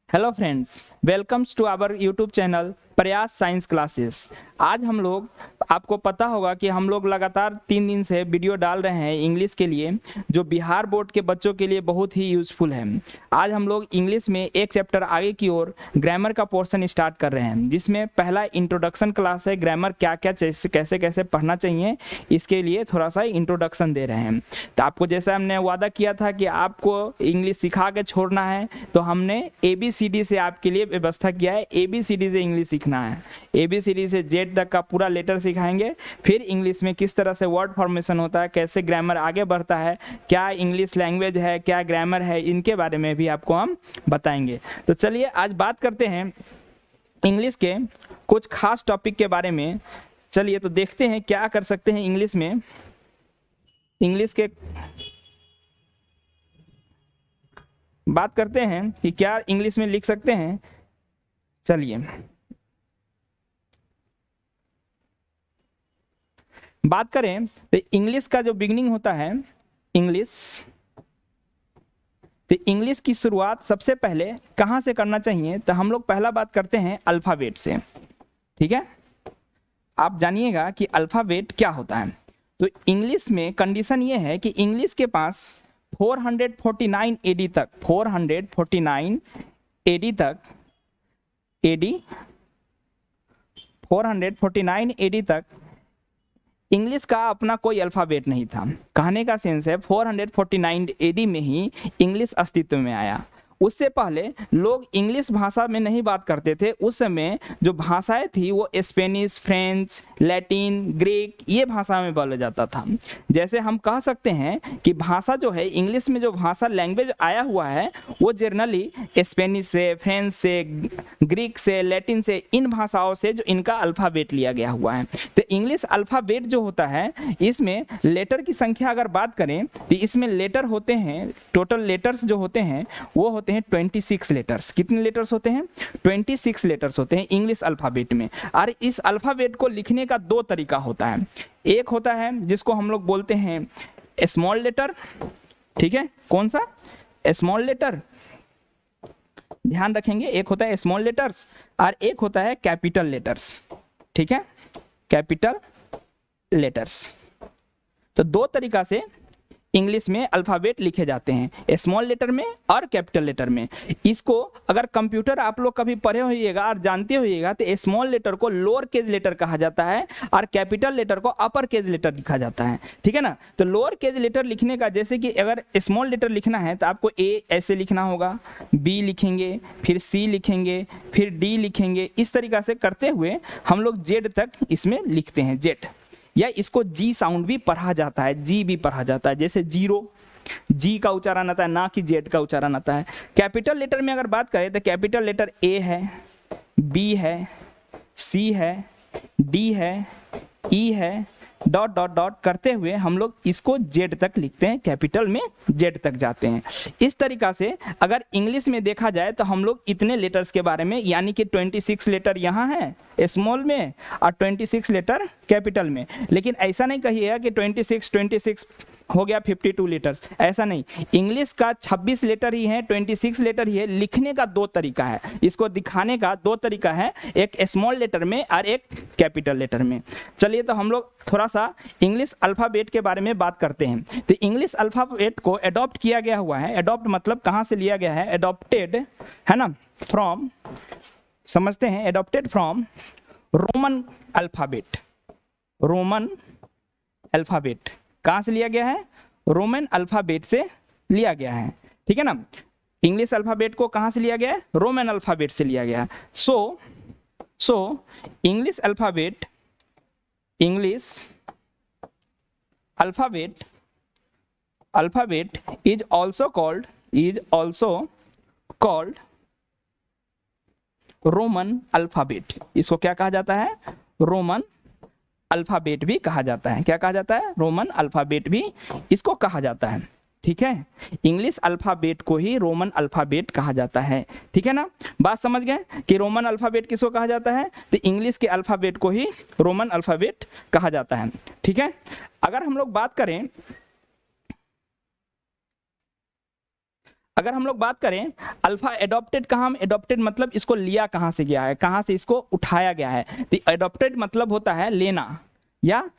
Hello friends, welcomes to our YouTube channel Prayas science classes. आज हम लोग, आपको पता होगा कि हम लोग लगातार 3 दिन से वीडियो डाल रहे हैं इंग्लिश के लिए, जो बिहार बोर्ड के बच्चों के लिए बहुत ही यूज़फुल है। आज हम लोग इंग्लिश में एक चैप्टर आगे की ओर ग्रामर का पोर्शन स्टार्ट कर रहे हैं, जिसमें पहला इंट्रोडक्शन क्लास है। ग्रामर क्या क्या कैसे कैसे पढ़ना चाहिए, इसके लिए थोड़ा सा इंट्रोडक्शन दे रहे हैं। तो आपको जैसा हमने वादा किया था कि आपको इंग्लिश सिखा के छोड़ना है, तो हमने ABCD से आपके लिए व्यवस्था किया है। ABCD से इंग्लिश सीखना है, ABCD से Z तक का पूरा लेटर सिखाएंगे। फिर इंग्लिश में किस तरह से वर्ड फॉर्मेशन होता है, कैसे ग्रामर आगे बढ़ता है, क्या इंग्लिश लैंग्वेज है, क्या ग्रामर है, इनके बारे में भी आपको हम बताएंगे। तो चलिए आज बात करते हैं इंग्लिश के कुछ खास टॉपिक के बारे में। चलिए तो देखते हैं क्या कर सकते हैं इंग्लिश में। इंग्लिश के बात करते हैं कि क्या इंग्लिश में लिख सकते हैं। चलिए बात करें तो इंग्लिश का जो बिगिनिंग होता है, इंग्लिश की शुरुआत सबसे पहले कहाँ से करना चाहिए, तो हम लोग पहला बात करते हैं अल्फ़ाबेट से। ठीक है, आप जानिएगा कि अल्फ़ाबेट क्या होता है। तो इंग्लिश में कंडीशन ये है कि इंग्लिश के पास 449 AD तक, 449 AD तक, 449 AD तक इंग्लिश का अपना कोई अल्फ़ाबेट नहीं था। कहने का सेंस है 449 AD में ही इंग्लिश अस्तित्व में आया। उससे पहले लोग इंग्लिश भाषा में नहीं बात करते थे। उस समय जो भाषाएं थी वो स्पेनिश, फ्रेंच, लैटिन, ग्रीक, ये भाषा में बोला जाता था। जैसे हम कह सकते हैं कि भाषा जो है, इंग्लिश में जो भाषा लैंग्वेज आया हुआ है, वो जनरली स्पेनिश से, फ्रेंच से, ग्रीक से, लैटिन से, इन भाषाओं से जो इनका अल्फ़ाबेट लिया गया हुआ है। तो इंग्लिश अल्फ़ाबेट जो होता है, इसमें लेटर की संख्या अगर बात करें तो इसमें लेटर होते हैं, टोटल लेटर्स जो होते हैं वो होते हैं 26 लेटर्स। कितने लेटर्स होते हैं? 26 लेटर्स होते हैं इंग्लिश अल्फ़ाबेट में। और इस अल्फ़ाबेट को लिखने का 2 तरीका होता है। एक होता है जिसको हम लोग बोलते हैं स्मॉल लेटर। ठीक है, कौन सा? स्मॉल लेटर, ध्यान रखेंगे। एक होता है स्मॉल लेटर्स और एक होता है कैपिटल लेटर्स। ठीक है, कैपिटल लेटर्स। तो 2 तरीका से इंग्लिश में अल्फ़ाबेट लिखे जाते हैं, स्मॉल लेटर में और कैपिटल लेटर में। इसको अगर कंप्यूटर आप लोग कभी पढ़े होइएगा और जानते होइएगा तो स्मॉल लेटर को लोअर केज लेटर कहा जाता है और कैपिटल लेटर को अपर केज लेटर लिखा जाता है। ठीक है ना। तो लोअर केज लेटर लिखने का, जैसे कि अगर स्मॉल लेटर लिखना है तो आपको A ऐसे लिखना होगा, B लिखेंगे, फिर C लिखेंगे, फिर D लिखेंगे। इस तरीक़ा से करते हुए हम लोग Z तक इसमें लिखते हैं, Z। या इसको G साउंड भी पढ़ा जाता है, G भी पढ़ा जाता है। जैसे जीरो, G का उच्चारण आता है, ना कि Z का उच्चारण आता है। कैपिटल लेटर में अगर बात करें तो कैपिटल लेटर A है, B है, C है, D है, E है, डॉट डॉट डॉट करते हुए हम लोग इसको Z तक लिखते हैं, कैपिटल में Z तक जाते हैं। इस तरीका से अगर इंग्लिश में देखा जाए तो हम लोग इतने लेटर्स के बारे में, यानी कि 26 लेटर यहाँ है स्मॉल में और 26 लेटर कैपिटल में। लेकिन ऐसा नहीं कहिएगा कि 26 हो गया 52 लेटर्स, ऐसा नहीं। इंग्लिश का 26 लेटर ही है, 26 लेटर ही है। लिखने का 2 तरीका है, इसको दिखाने का 2 तरीका है, एक स्मॉल लेटर में और एक कैपिटल लेटर में। चलिए तो हम लोग थोड़ा सा इंग्लिश अल्फ़ाबेट के बारे में बात करते हैं। तो इंग्लिश अल्फ़ाबेट को एडॉप्ट किया गया हुआ है। एडॉप्ट मतलब कहाँ से लिया गया है? एडॉप्टेड है ना, फ्रॉम, समझते हैं, adopted from Roman alphabet. Roman alphabet कहाँ से लिया गया है? रोमन अल्फ़ाबेट से लिया गया है। ठीक है ना। इंग्लिश अल्फ़ाबेट को कहाँ से लिया गया है? रोमन अल्फ़ाबेट से लिया गया है। So English alphabet, English alphabet is also called Roman alphabet. इसको क्या कहा जाता है? रोमन अल्फ़ाबेट भी कहा जाता है। क्या कहा जाता है? रोमन अल्फ़ाबेट भी इसको कहा जाता है। ठीक है, इंग्लिश अल्फ़ाबेट को ही रोमन अल्फ़ाबेट कहा जाता है। ठीक है ना, बात समझ गए कि रोमन अल्फ़ाबेट किसको कहा जाता है? तो इंग्लिश के अल्फ़ाबेट को ही रोमन अल्फ़ाबेट कहा जाता है। ठीक है, अगर हम लोग बात करें अगर हम लोग बात करें अल्फा एडॉप्टेड का, हम एडॉप्टेड मतलब इसको लिया कहाँ से गया है, कहाँ से इसको उठाया गया है। तो एडॉप्टेड मतलब होता है लेना या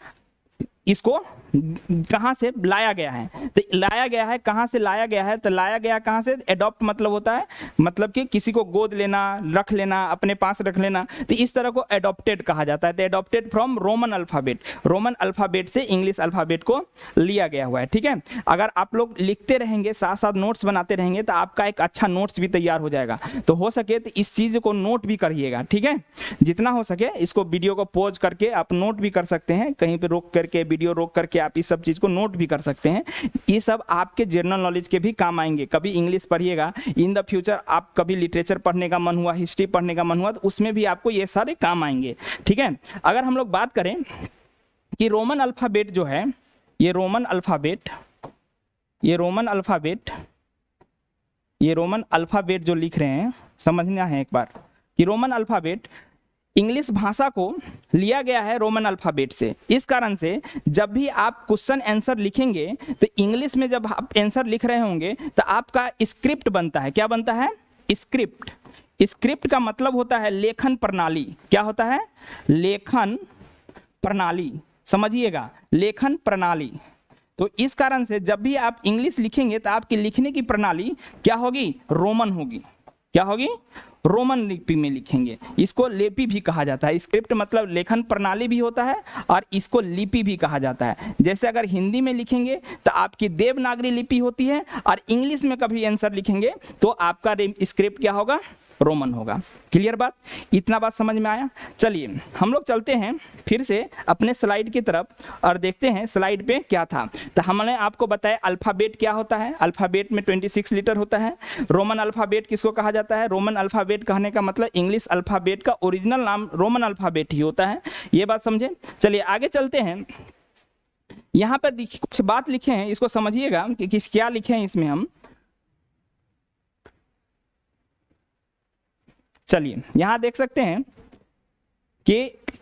इसको कहाँ से लाया गया है। तो लाया गया है, कहाँ से लाया गया है, तो लाया गया कहाँ से, एडॉप्ट मतलब होता है मतलब कि किसी को गोद लेना, रख लेना, अपने पास रख लेना। तो इस तरह को एडॉप्टेड कहा जाता है। तो adopted from Roman alphabet, Roman alphabet से इंग्लिश अल्फाबेट को लिया गया हुआ है। ठीक है, अगर आप लोग लिखते रहेंगे, साथ साथ नोट्स बनाते रहेंगे, तो आपका एक अच्छा नोट्स भी तैयार हो जाएगा। तो हो सके तो इस चीज़ को नोट भी करिएगा। ठीक है, जितना हो सके इसको वीडियो को पॉज करके आप नोट भी कर सकते हैं, कहीं पर रोक करके, वीडियो रोक करके आप इस सब चीज़ को नोट भी कर सकते हैं। ये सब आपके जनरल नॉलेज के भी काम आएंगे। कभी इंग्लिश पढ़िएगा, इन द फ्यूचर आप कभी लिटरेचर पढ़ने का मन हुआ, हिस्ट्री पढ़ने का मन हुआ, तो उसमें भी आपको ये सारे काम आएंगे। ठीक है, अगर हम लोग बात करें कि रोमन अल्फाबेट जो है, ये रोमन अल्फाबेट, ये रोमन अल्फाबेट, ये रोमन अल्फाबेट जो लिख रहे हैं, समझना है एक बार कि रोमन अल्फाबेट इंग्लिश भाषा को लिया गया है रोमन अल्फाबेट से। इस कारण से जब भी आप क्वेश्चन आंसर लिखेंगे, तो इंग्लिश में जब आप आंसर लिख रहे होंगे, तो आपका स्क्रिप्ट बनता है। क्या बनता है? स्क्रिप्ट। स्क्रिप्ट का मतलब होता है लेखन प्रणाली। क्या होता है? लेखन प्रणाली। समझिएगा, लेखन प्रणाली। तो इस कारण से जब भी आप इंग्लिश लिखेंगे, तो आपकी लिखने की प्रणाली क्या होगी? रोमन होगी। क्या होगी? रोमन लिपि में लिखेंगे। इसको लिपि भी कहा जाता है। स्क्रिप्ट मतलब लेखन प्रणाली भी होता है और इसको लिपि भी कहा जाता है। जैसे अगर हिंदी में लिखेंगे तो आपकी देवनागरी लिपि होती है, और इंग्लिश में कभी आंसर लिखेंगे तो आपका स्क्रिप्ट क्या होगा? रोमन होगा। क्लियर बात? इतना बात समझ में आया? चलिए हम लोग चलते हैं फिर से अपने स्लाइड की तरफ और देखते हैं स्लाइड पे क्या था। तो हमने आपको बताया अल्फाबेट क्या होता है। अल्फाबेट में 26 लेटर होता है। रोमन अल्फाबेट किसको कहा जाता है? रोमन अल्फाबेट कहने का मतलब इंग्लिश अल्फाबेट का ओरिजिनल नाम रोमन अल्फाबेट ही होता है। ये बात समझे? चलिए आगे चलते हैं। यहाँ पर कुछ बात लिखे हैं, इसको समझिएगा कि किस क्या लिखे हैं इसमें हम। चलिए यहां देख सकते हैं कि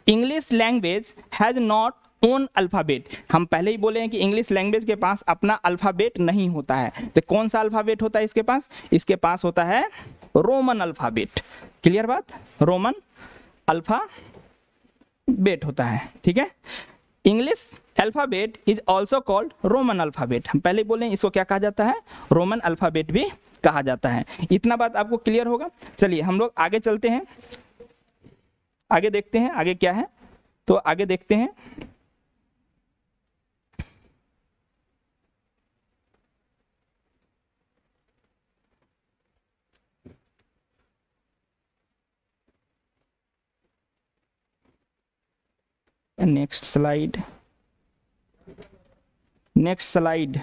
English language has not own alphabet. हम पहले ही बोले हैं कि इंग्लिश लैंग्वेज के पास अपना अल्फाबेट नहीं होता है। तो कौन सा अल्फाबेट होता है इसके पास? इसके पास होता है रोमन अल्फाबेट। क्लियर बात? रोमन अल्फाबेट होता है। ठीक है, English alphabet is also called Roman alphabet. हम पहले बोले इसको क्या कहा जाता है? रोमन अल्फाबेट भी कहा जाता है। इतना बात आपको क्लियर होगा। चलिए हम लोग आगे चलते हैं, आगे देखते हैं आगे क्या है। तो आगे देखते हैं। Next slide, next slide.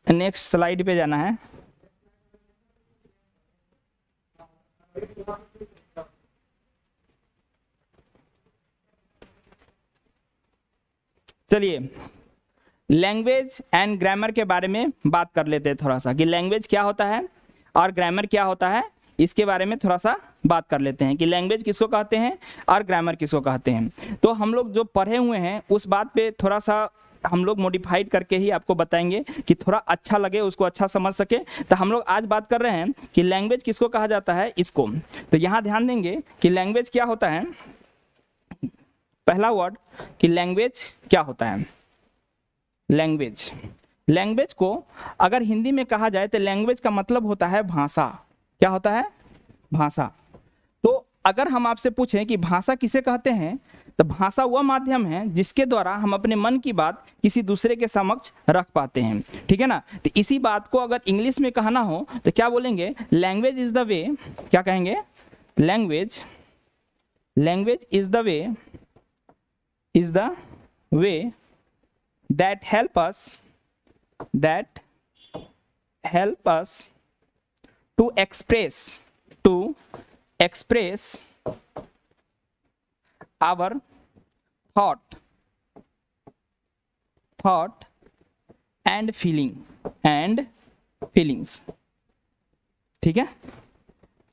Next slide पे जाना है। चलिए लैंग्वेज एंड ग्रामर के बारे में बात कर लेते हैं थोड़ा सा, कि लैंग्वेज क्या होता है और ग्रामर क्या होता है। इसके बारे में थोड़ा सा बात कर लेते हैं कि लैंग्वेज किसको कहते हैं और ग्रामर किसको कहते हैं। तो हम लोग जो पढ़े हुए हैं उस बात पे थोड़ा सा हम लोग मॉडिफाइड करके ही आपको बताएंगे कि थोड़ा अच्छा लगे, उसको अच्छा समझ सके। तो हम लोग आज बात कर रहे हैं कि लैंग्वेज किसको कहा जाता है, इसको। तो यहाँ ध्यान देंगे कि लैंग्वेज क्या होता है। पहला वर्ड कि लैंग्वेज क्या होता है। लैंग्वेज, लैंग्वेज को अगर हिंदी में कहा जाए तो लैंग्वेज का मतलब होता है भाषा। क्या होता है? भाषा। तो अगर हम आपसे पूछें कि भाषा किसे कहते हैं, तो भाषा वह माध्यम है जिसके द्वारा हम अपने मन की बात किसी दूसरे के समक्ष रख पाते हैं। ठीक है ना? तो इसी बात को अगर इंग्लिश में कहना हो तो क्या बोलेंगे? Language is the way. क्या कहेंगे? Language, language is the way, is the way that help us to express our thought and feelings। ठीक है,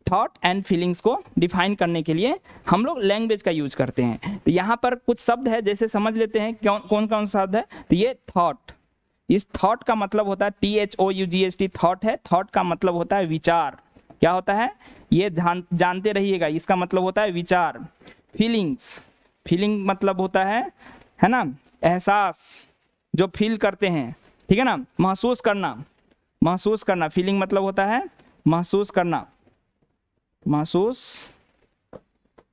थॉट एंड फीलिंग्स को डिफाइन करने के लिए हम लोग लैंग्वेज का यूज करते हैं। तो यहाँ पर कुछ शब्द है, जैसे समझ लेते हैं कौन कौन सा शब्द है। तो ये थॉट, इस थॉट का मतलब होता है THOUGHT, थॉट है। थॉट का मतलब होता है विचार। क्या होता है ये जानते रहिएगा, इसका मतलब होता है विचार। फीलिंग्स, फीलिंग मतलब होता है ना, एहसास, जो फील करते हैं, ठीक है ना। महसूस करना, महसूस करना, फीलिंग मतलब होता है महसूस करना, महसूस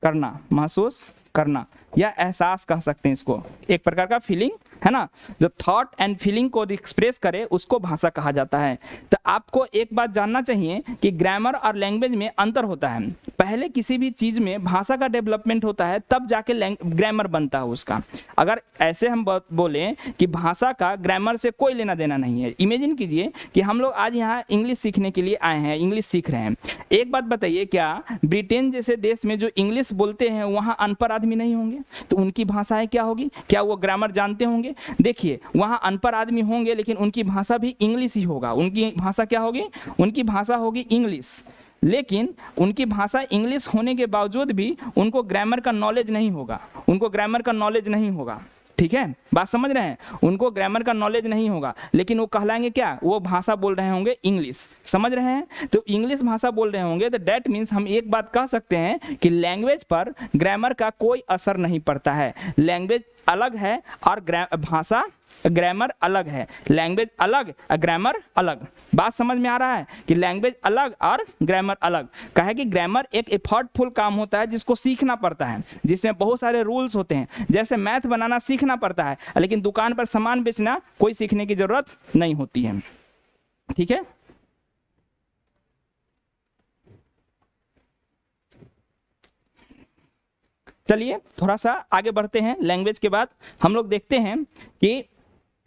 करना, महसूस करना या एहसास कह सकते हैं इसको, एक प्रकार का फीलिंग है ना। जो थॉट एंड फीलिंग को एक्सप्रेस करे उसको भाषा कहा जाता है। तो आपको एक बात जानना चाहिए कि ग्रामर और लैंग्वेज में अंतर होता है। पहले किसी भी चीज में भाषा का डेवलपमेंट होता है, तब जाके ग्रामर बनता है उसका। अगर ऐसे हम बोलें कि भाषा का ग्रामर से कोई लेना देना नहीं है। इमेजिन कीजिए कि हम लोग आज यहाँ इंग्लिश सीखने के लिए आए हैं, इंग्लिश सीख रहे हैं। एक बात बताइए, क्या ब्रिटेन जैसे देश में जो इंग्लिश बोलते हैं वहाँ अनपढ़ आदमी नहीं होंगे? तो उनकी भाषाएं क्या होगी? क्या वो ग्रामर जानते होंगे? देखिए, वहाँ अनपढ़ आदमी होंगे लेकिन उनकी भाषा भी इंग्लिश ही होगा। उनकी भाषा क्या होगी? उनकी भाषा होगी इंग्लिश। लेकिन उनकी भाषा इंग्लिश होने के बावजूद भी उनको ग्रामर का नॉलेज नहीं होगा, उनको ग्रामर का नॉलेज नहीं होगा। ठीक है, बात समझ रहे हैं? उनको ग्रामर का नॉलेज नहीं होगा, लेकिन वो कहलाएंगे क्या? वो भाषा बोल रहे होंगे इंग्लिश। समझ रहे हैं? तो इंग्लिश भाषा बोल रहे होंगे, तो दैट मीन्स हम एक बात कह सकते हैं कि लैंग्वेज पर ग्रामर का कोई असर नहीं पड़ता है। लैंग्वेज अलग है और भाषा ग्रामर अलग है। लैंग्वेज अलग, ग्रामर अलग। बात समझ में आ रहा है कि लैंग्वेज अलग और ग्रामर अलग। कहे कि ग्रामर एक एफर्टफुल काम होता है जिसको सीखना पड़ता है, जिसमें बहुत सारे रूल्स होते हैं। जैसे मैथ बनाना सीखना पड़ता है, लेकिन दुकान पर सामान बेचना कोई सीखने की जरूरत नहीं होती है। ठीक है, चलिए थोड़ा सा आगे बढ़ते हैं। लैंग्वेज के बाद हम लोग देखते हैं कि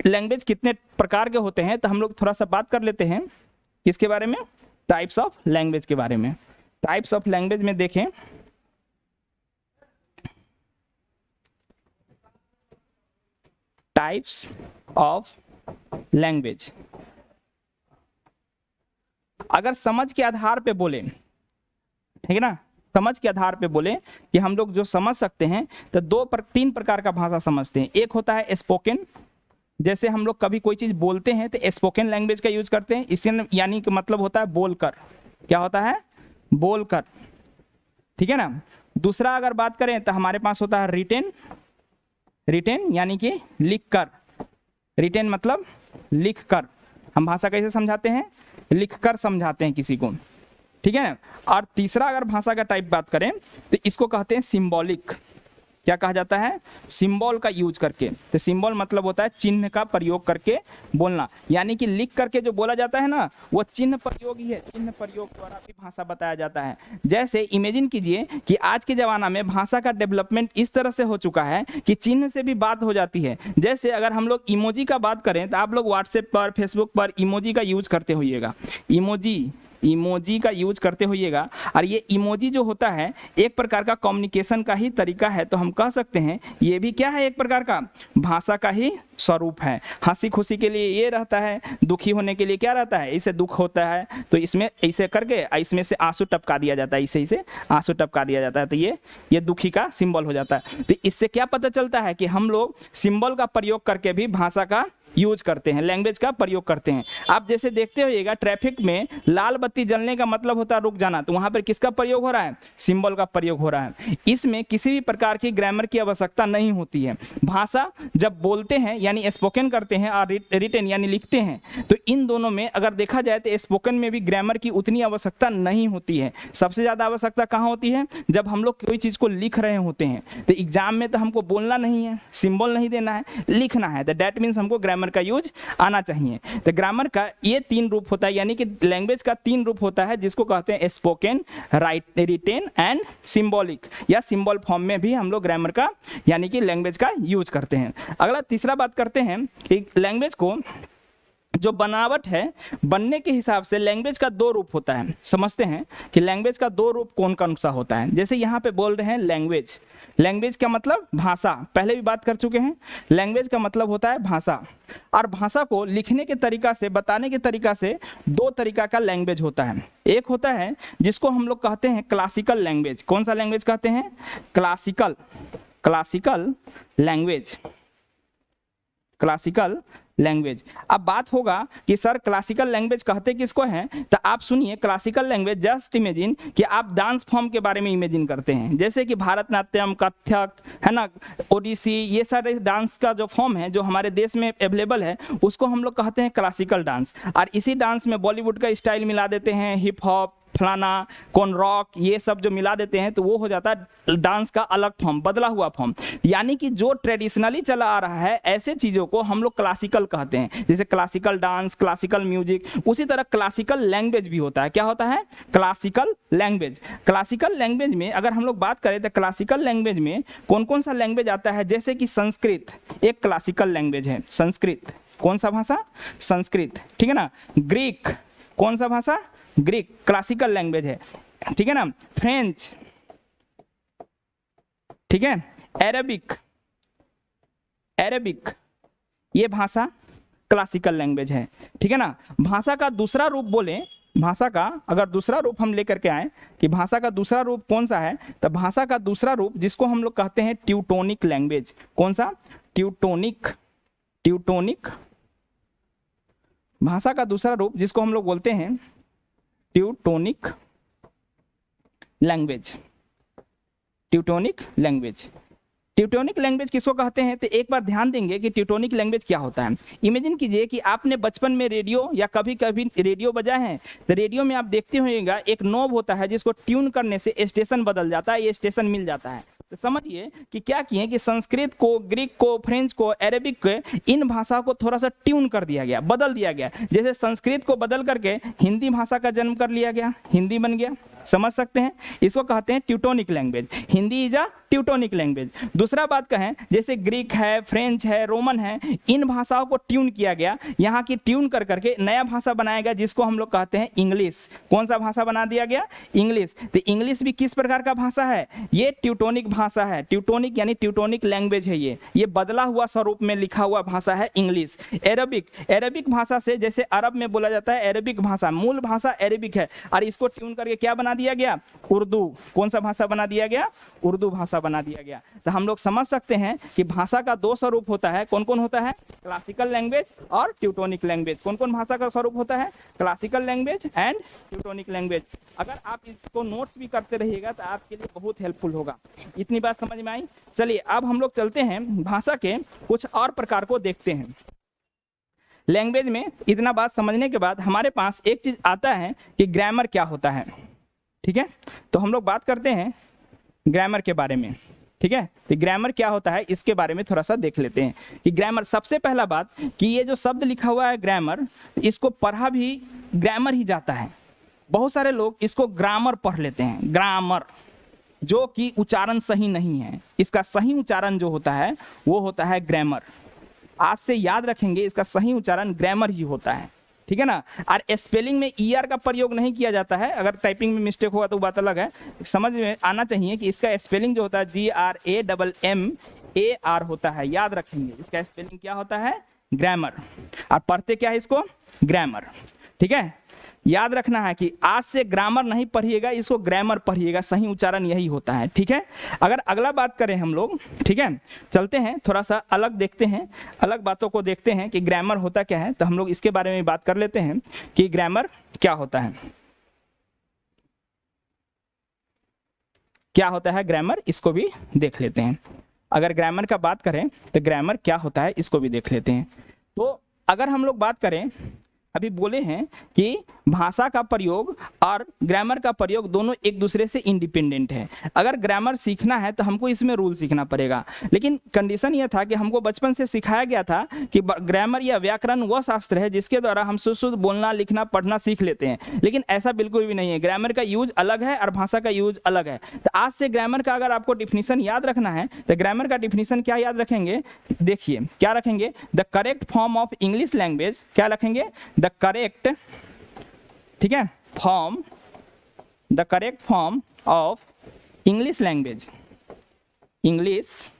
लैंग्वेज कितने प्रकार के होते हैं। तो हम लोग थोड़ा सा बात कर लेते हैं किसके बारे में? टाइप्स ऑफ लैंग्वेज के बारे में। टाइप्स ऑफ लैंग्वेज में देखें, टाइप्स ऑफ लैंग्वेज, अगर समझ के आधार पे बोले, ठीक है ना, समझ के आधार पे बोले कि हम लोग जो समझ सकते हैं, तो तीन प्रकार का भाषा समझते हैं। एक होता है स्पोकन, जैसे हम लोग कभी कोई चीज बोलते हैं तो स्पोकन लैंग्वेज का यूज करते हैं। इससे यानी कि मतलब होता है बोलकर। क्या होता है? बोलकर। ठीक है ना। दूसरा अगर बात करें तो हमारे पास होता है रिटेन। रिटेन यानी कि लिखकर। रिटेन मतलब लिखकर। हम भाषा कैसे समझाते हैं? लिखकर समझाते हैं किसी को। ठीक है। और तीसरा अगर भाषा का टाइप बात करें तो इसको कहते हैं सिंबॉलिक। क्या कहा जाता है? सिंबल का यूज करके। तो सिंबल मतलब होता है चिन्ह का प्रयोग करके बोलना, यानी कि लिख करके जो बोला जाता है ना, वो चिन्ह प्रयोग ही है। चिन्ह प्रयोग द्वारा भी भाषा बताया जाता है। जैसे इमेजिन कीजिए कि आज के जमाना में भाषा का डेवलपमेंट इस तरह से हो चुका है कि चिन्ह से भी बात हो जाती है। जैसे अगर हम लोग इमोजी का बात करें तो आप लोग व्हाट्सएप पर, फेसबुक पर इमोजी का यूज करते होइएगा। इमोजी का यूज करते होइएगा। और ये इमोजी जो होता है एक प्रकार का कम्युनिकेशन का ही तरीका है। तो हम कह सकते हैं ये भी क्या है? एक प्रकार का भाषा का ही स्वरूप है। हंसी खुशी के लिए ये रहता है, दुखी होने के लिए क्या रहता है? इसे दुख होता है तो इसमें ऐसे करके इसमें से आंसू टपका दिया जाता है, इसे आंसू टपका दिया जाता है, तो ये दुखी का सिंबल हो जाता है। तो इससे क्या पता चलता है कि हम लोग सिंबल का प्रयोग करके भी भाषा का यूज करते हैं, लैंग्वेज का प्रयोग करते हैं। आप जैसे देखते होइएगा ट्रैफिक में लाल बत्ती जलने का मतलब होता है रुक जाना, तो वहां पर किसका प्रयोग हो रहा है? सिंबल का प्रयोग हो रहा है। इसमें किसी भी प्रकार की ग्रामर की आवश्यकता नहीं होती है। भाषा जब बोलते हैं यानी स्पोकन करते हैं और रिटेन यानी लिखते हैं, तो इन दोनों में अगर देखा जाए तो स्पोकन में भी ग्रामर की उतनी आवश्यकता नहीं होती है। सबसे ज्यादा आवश्यकता कहाँ होती है? जब हम लोग कोई चीज को लिख रहे होते हैं। तो एग्जाम में तो हमको बोलना नहीं है, सिंबल नहीं देना है, लिखना है। तो दैट मीन्स हमको ग्रामर का यूज आना चाहिए। तो ग्रामर का ये तीन रूप होता है, यानी कि लैंग्वेज का तीन रूप होता है, जिसको कहते हैं स्पोकन, रिटेन एंड सिंबॉलिक, या सिंबल फॉर्म में भी हम लोग ग्रामर का यानी कि लैंग्वेज का यूज करते हैं। अगला तीसरा बात करते हैं कि लैंग्वेज को जो बनावट है, बनने के हिसाब से लैंग्वेज का दो रूप होता है। समझते हैं कि लैंग्वेज का दो रूप कौन कौन सा होता है। जैसे यहाँ पे बोल रहे हैं लैंग्वेज, लैंग्वेज का मतलब भाषा, पहले भी बात कर चुके हैं। लैंग्वेज का मतलब होता है भाषा, और भाषा को लिखने के तरीका से, बताने के तरीका से दो तरीका का लैंग्वेज होता है। एक होता है जिसको हम लोग कहते हैं क्लासिकल लैंग्वेज। कौन सा लैंग्वेज कहते हैं? Classical, classical language, classical language. अब बात होगा कि सर क्लासिकल लैंग्वेज कहते किसको हैं, तो आप सुनिए, क्लासिकल लैंग्वेज जस्ट इमेजिन कि आप डांस फॉर्म के बारे में इमेजिन करते हैं, जैसे कि भारतनाट्यम, कथक, है ना, ओडिसी, ये सारे डांस का जो फॉर्म है जो हमारे देश में अवेलेबल है, उसको हम लोग कहते हैं क्लासिकल डांस। और इसी डांस में बॉलीवुड का स्टाइल मिला देते हैं, हिप हॉप, फलाना, कौन रॉक, ये सब जो मिला देते हैं तो वो हो जाता है डांस का अलग फॉर्म, बदला हुआ फॉर्म। यानी कि जो ट्रेडिशनली चला आ रहा है ऐसे चीजों को हम लोग क्लासिकल कहते हैं, जैसे क्लासिकल डांस, क्लासिकल म्यूजिक। उसी तरह क्लासिकल लैंग्वेज भी होता है। क्या होता है? Classical language. क्लासिकल लैंग्वेज में अगर हम लोग बात करें तो क्लासिकल लैंग्वेज में कौन कौन सा लैंग्वेज आता है, जैसे कि संस्कृत एक क्लासिकल लैंग्वेज है। संस्कृत कौन सा भाषा? संस्कृत, ठीक है ना। ग्रीक कौन सा भाषा? ग्रीक, क्लासिकल लैंग्वेज है, ठीक है ना। फ्रेंच, ठीक है। अरेबिक, अरेबिक ये भाषा क्लासिकल लैंग्वेज है, ठीक है ना। भाषा का दूसरा रूप बोले, भाषा का अगर दूसरा रूप हम लेकर के आए कि भाषा का दूसरा रूप कौन सा है, तो भाषा का दूसरा रूप जिसको हम लोग कहते हैं ट्यूटोनिक लैंग्वेज। कौन सा? ट्यूटोनिक, ट्यूटोनिक भाषा का दूसरा रूप जिसको हम लोग बोलते हैं Teutonic language. Teutonic language, Teutonic language किसको कहते हैं, तो एक बार ध्यान देंगे कि ट्यूटोनिक लैंग्वेज क्या होता है। इमेजिन कीजिए कि आपने बचपन में रेडियो या कभी कभी रेडियो बजा है, तो रेडियो में आप देखते होइएगा एक नॉब होता है जिसको ट्यून करने से स्टेशन बदल जाता है, ये स्टेशन मिल जाता है। तो समझिए कि क्या किए कि संस्कृत को, ग्रीक को, फ्रेंच को, अरेबिक को, इन भाषा को थोड़ा सा ट्यून कर दिया गया, बदल दिया गया। जैसे संस्कृत को बदल करके हिंदी भाषा का जन्म कर लिया गया, हिंदी बन गया। समझ सकते हैं, इसको कहते हैं Teutonic language. Hindi is a Teutonic language. दूसरा बात कहें, जैसे ग्रीक है, फ्रेंच है, रोमन है, इन भाषाओं को ट्यून किया गया, यहाँ की ट्यून कर करके नया भाषा बनाया गया जिसको हम लोग कहते हैं इंग्लिश। कौन सा भाषा बना दिया गया? इंग्लिश। तो इंग्लिश भी किस प्रकार का भाषा है? ये ट्यूटोनिक भाषा है। ट्यूटोनिक यानी ट्यूटोनिक लैंग्वेज है, ये बदला हुआ स्वरूप में लिखा हुआ भाषा है इंग्लिश। अरबिक, अरबिक भाषा से, जैसे अरब में बोला जाता है अरबिक भाषा, मूल भाषा अरबिक है, और इसको ट्यून करके क्या बना दिया गया? उर्दू। कौन सा भाषा बना दिया गया? उर्दू भाषा बना दिया गया। तो हम लोग समझ सकते हैं कि भाषा का दो स्वरूप होता है। कौन कौन होता है? क्लासिकल लैंग्वेज और ट्यूटोनिक लैंग्वेज। कौन कौन भाषा का स्वरूप होता है? Classical language and Teutonic language. अगर आप इसको नोट्स भी करते रहिएगा तो आपके लिए बहुत हेल्पफुल होगा। इतनी बात समझ में आई? चलिए अब हम लोग चलते हैं भाषा के कुछ और प्रकार को देखते हैं। लैंग्वेज में इतना बात समझने के बाद हमारे पास एक चीज आता है कि ग्रामर क्या होता है, ठीक है। तो हम लोग बात करते हैं ग्रामर के बारे में, ठीक है। तो ग्रामर क्या होता है इसके बारे में थोड़ा सा देख लेते हैं कि ग्रामर, सबसे पहला बात कि ये जो शब्द लिखा हुआ है ग्रामर, इसको पढ़ा भी ग्रामर ही जाता है। बहुत सारे लोग इसको ग्रामर पढ़ लेते हैं, ग्रामर, जो कि उच्चारण सही नहीं है। इसका सही उच्चारण जो होता है वो होता है ग्रामर। आज से याद रखेंगे, इसका सही उच्चारण ग्रामर ही होता है, ठीक है ना। और स्पेलिंग में ER का प्रयोग नहीं किया जाता है। अगर टाइपिंग में मिस्टेक होगा तो बात अलग है। समझ में आना चाहिए कि इसका स्पेलिंग जो होता है GRAMMAR होता है। याद रखेंगे इसका स्पेलिंग क्या होता है? ग्रामर। और पढ़ते क्या है इसको? ग्रामर, ठीक है। याद रखना है कि आज से ग्रामर नहीं पढ़िएगा, इसको ग्रामर पढ़िएगा, सही उच्चारण यही होता है, ठीक है। अगर अगला बात करें हम लोग, ठीक है, चलते हैं थोड़ा सा अलग देखते हैं, अलग बातों को देखते हैं कि ग्रामर होता क्या है। तो हम लोग इसके बारे में बात कर लेते हैं कि ग्रामर क्या होता है। क्या होता है ग्रामर, इसको भी देख लेते हैं। अगर ग्रामर का बात करें तो ग्रामर क्या होता है इसको भी देख लेते हैं। तो अगर हम लोग बात करें, अभी बोले हैं कि भाषा का प्रयोग और ग्रामर का प्रयोग दोनों एक दूसरे से इंडिपेंडेंट है। अगर ग्रामर सीखना है तो हमको इसमें रूल सीखना पड़ेगा, लेकिन कंडीशन यह था कि हमको बचपन से सिखाया गया था कि ग्रामर या व्याकरण वह शास्त्र है जिसके द्वारा हम शुद्ध बोलना लिखना पढ़ना सीख लेते हैं, लेकिन ऐसा बिल्कुल भी नहीं है। ग्रामर का यूज अलग है और भाषा का यूज अलग है। तो आज से ग्रामर का अगर आपको डिफिनीशन याद रखना है तो ग्रामर का डिफिनीशन क्या याद रखेंगे, देखिए क्या रखेंगे, the correct form of English language, क्या रखेंगे, द करेक्ट, ठीक है, form, the correct form of English language, English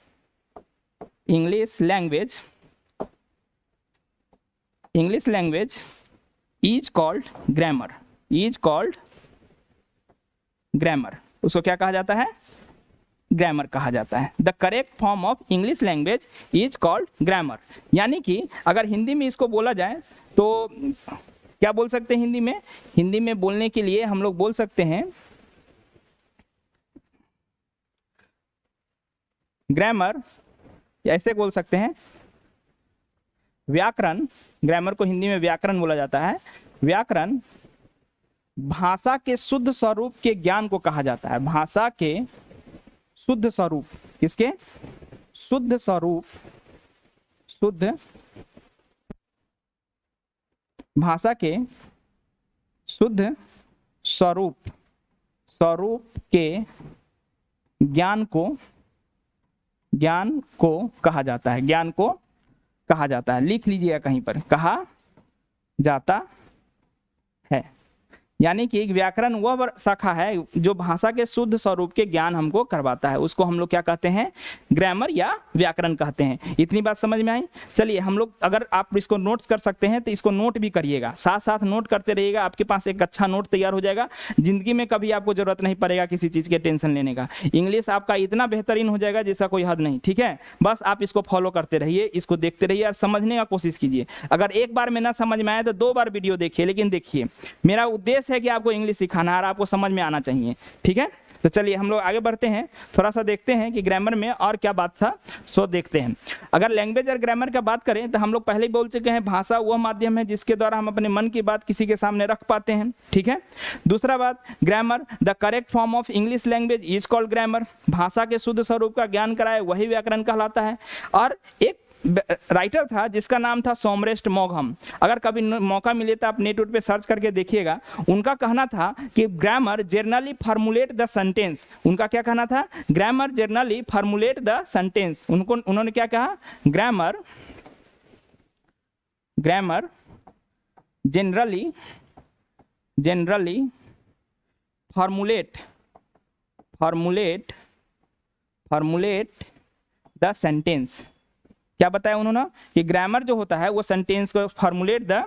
language is called grammar, is called grammar, उसको क्या कहा जाता है, ग्रामर कहा जाता है। The correct form of English language is called grammar. यानी कि अगर हिंदी में इसको बोला जाए तो क्या बोल सकते हैं हिंदी में, हिंदी में बोलने के लिए हम लोग बोल सकते हैं ग्रामर, ऐसे बोल सकते हैं व्याकरण, ग्रामर को हिंदी में व्याकरण बोला जाता है। व्याकरण भाषा के शुद्ध स्वरूप के ज्ञान को कहा जाता है। भाषा के शुद्ध स्वरूप, किसके शुद्ध स्वरूप, शुद्ध भाषा के शुद्ध स्वरूप, स्वरूप के ज्ञान को कहा जाता है, ज्ञान को कहा जाता है। लिख लीजिएगा कहीं पर, कहा जाता है। यानी कि एक व्याकरण वह शाखा है जो भाषा के शुद्ध स्वरूप के ज्ञान हमको करवाता है, उसको हम लोग क्या कहते हैं, ग्रामर या व्याकरण कहते हैं। इतनी बात समझ में आई। चलिए हम लोग, अगर आप इसको नोट्स कर सकते हैं तो इसको नोट भी करिएगा, साथ साथ नोट करते रहिएगा, आपके पास एक अच्छा नोट तैयार हो जाएगा। जिंदगी में कभी आपको जरूरत नहीं पड़ेगा किसी चीज़ के टेंशन लेने का। इंग्लिश आपका इतना बेहतरीन हो जाएगा जिसका कोई हद नहीं, ठीक है। बस आप इसको फॉलो करते रहिए, इसको देखते रहिए और समझने का कोशिश कीजिए। अगर एक बार में ना समझ में आए तो 2 बार वीडियो देखिए, लेकिन देखिए मेरा उद्देश्य है कि आपको इंग्लिश सिखाना है और आपको समझ में आना चाहिए, ठीक है। तो चलिए हम लोग आगे बढ़ते हैं, थोड़ा सा देखते हैं कि ग्रामर में और क्या बात था, सो देखते हैं। अगर लैंग्वेज और ग्रामर का बात करें तो हम लोग पहले ही बोल चुके हैं भाषा वह माध्यम है जिसके द्वारा हम अपने मन की बात किसी के सामने रख पाते हैं, ठीक है। दूसरा बात, grammar the correct form of English language is called grammar, भाषा के शुद्ध स्वरूप का ज्ञान कराए वही व्याकरण कहलाता है। और एक राइटर था जिसका नाम था सोमरेस्ट मॉघम, अगर कभी मौका मिले तो आप नेट पे सर्च करके देखिएगा। उनका कहना था कि grammar generally formulate the sentence, उनका क्या कहना था, grammar generally formulate the sentence. उन्होंने क्या कहा, grammar generally formulate the sentence. क्या बताया उन्होंने कि ग्रामर जो होता है वो सेंटेंस को फॉर्मुलेट द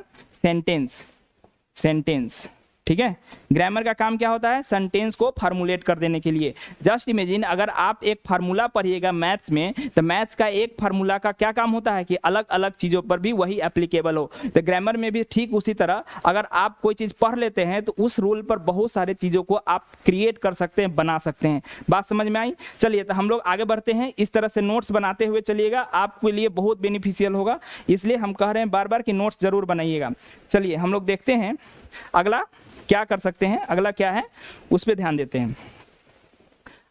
सेंटेंस, ठीक है। ग्रामर का काम क्या होता है, सेंटेंस को फॉर्मुलेट कर देने के लिए। जस्ट इमेजिन अगर आप एक फार्मूला पढ़िएगा मैथ्स में, तो मैथ्स का एक फार्मूला का क्या काम होता है कि अलग अलग चीज़ों पर भी वही एप्लीकेबल हो। तो ग्रामर में भी ठीक उसी तरह अगर आप कोई चीज़ पढ़ लेते हैं तो उस रूल पर बहुत सारे चीज़ों को आप क्रिएट कर सकते हैं, बना सकते हैं। बात समझ में आई। चलिए तो हम लोग आगे बढ़ते हैं, इस तरह से नोट्स बनाते हुए चलिएगा, आपके लिए बहुत बेनिफिशियल होगा, इसलिए हम कह रहे हैं बार बार कि नोट्स जरूर बनाइएगा। चलिए हम लोग देखते हैं अगला क्या कर सकते हैं, अगला क्या है उस पर ध्यान देते हैं।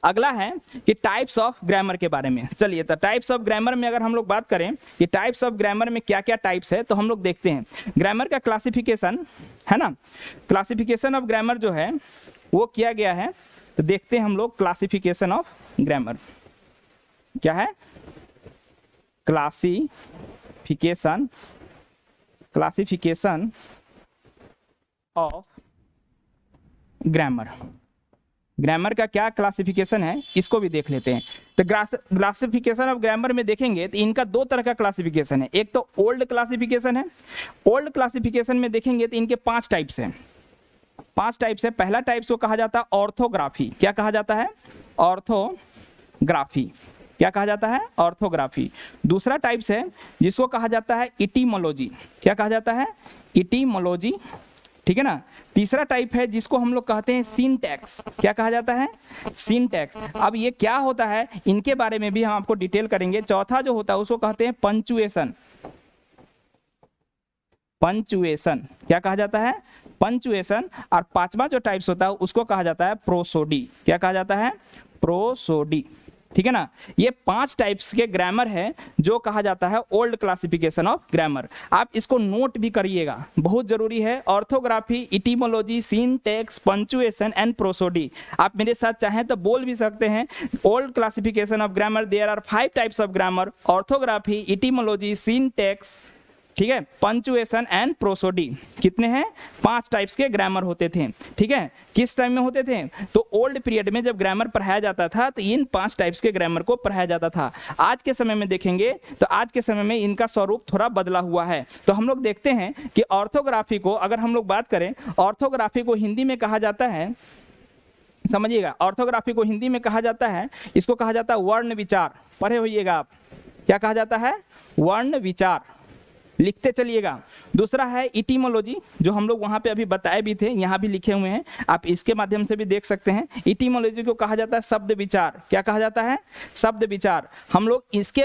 अगला है कि टाइप्स ऑफ ग्रामर के बारे में। चलिए तो टाइप्स ऑफ ग्रामर में अगर हम लोग बात करें कि टाइप्स ऑफ ग्रामर में क्या क्या टाइप्स है, तो हम लोग देखते हैं ग्रामर का क्लासिफिकेशन है ना। क्लासिफिकेशन ऑफ ग्रामर जो है वो किया गया है, तो देखते हैं हम लोग क्लासिफिकेशन ऑफ ग्रामर क्या है। क्लासिफिकेशन ऑफ ग्रामर, ग्रामर का क्या क्लासिफिकेशन है इसको भी देख लेते हैं। तो क्लासिफिकेशन ऑफ ग्रामर में देखेंगे तो इनका 2 तरह का क्लासिफिकेशन है। एक तो ओल्ड क्लासिफिकेशन है। ओल्ड क्लासिफिकेशन में देखेंगे तो इनके 5 टाइप्स हैं, 5 टाइप्स है। पहला टाइप्स को कहा जाता है ऑर्थोग्राफी। क्या कहा जाता है, ऑर्थोग्राफी। क्या कहा जाता है, ऑर्थोग्राफी। दूसरा टाइप्स है जिसको कहा जाता है इटिमोलॉजी। क्या कहा जाता है, इटिमोलॉजी, ठीक है ना। तीसरा टाइप है जिसको हम लोग कहते हैं सिंटैक्स। क्या कहा जाता है, सिंटैक्स। अब ये क्या होता है इनके बारे में भी हम आपको डिटेल करेंगे। चौथा जो होता है उसको कहते हैं पंचुएशन। पंचुएशन, क्या कहा जाता है? पंचुएशन। और पांचवा जो टाइप्स होता है उसको कहा जाता है प्रोसोडी। क्या कहा जाता है? प्रोसोडी। ठीक है ना। ये 5 टाइप्स के ग्रामर है जो कहा जाता है ओल्ड क्लासिफिकेशन ऑफ ग्रामर। आप इसको नोट भी करिएगा, बहुत जरूरी है। Orthography, etymology, syntax, punctuation and prosody. आप मेरे साथ चाहें तो बोल भी सकते हैं। Old classification of grammar, there are 5 types of grammar, orthography, etymology, syntax, ठीक है, पंचुएशन एंड प्रोसोडी। कितने हैं? 5 टाइप्स के ग्रामर होते थे। ठीक है, किस टाइम में होते थे? तो ओल्ड पीरियड में जब ग्रामर पढ़ाया जाता था तो इन 5 टाइप्स के ग्रामर को पढ़ाया जाता था। आज के समय में देखेंगे तो आज के समय में इनका स्वरूप थोड़ा बदला हुआ है। तो हम लोग देखते हैं कि ऑर्थोग्राफी को अगर हम लोग बात करें, ऑर्थोग्राफी को हिंदी में कहा जाता है, समझिएगा, ऑर्थोग्राफी को हिंदी में कहा जाता है, इसको कहा जाता है वर्ण विचार। पढ़े होइएगा आप, क्या कहा जाता है? वर्ण विचार, लिखते चलिएगा। दूसरा है इटिमोलॉजी, जो हम लोग वहां पे अभी बताए भी थे, यहाँ भी लिखे हुए हैं, आप इसके माध्यम से भी देख सकते हैं। इटिमोलॉजी को कहा जाता है शब्द विचार। क्या कहा जाता है? शब्द विचार। हम लोग इसके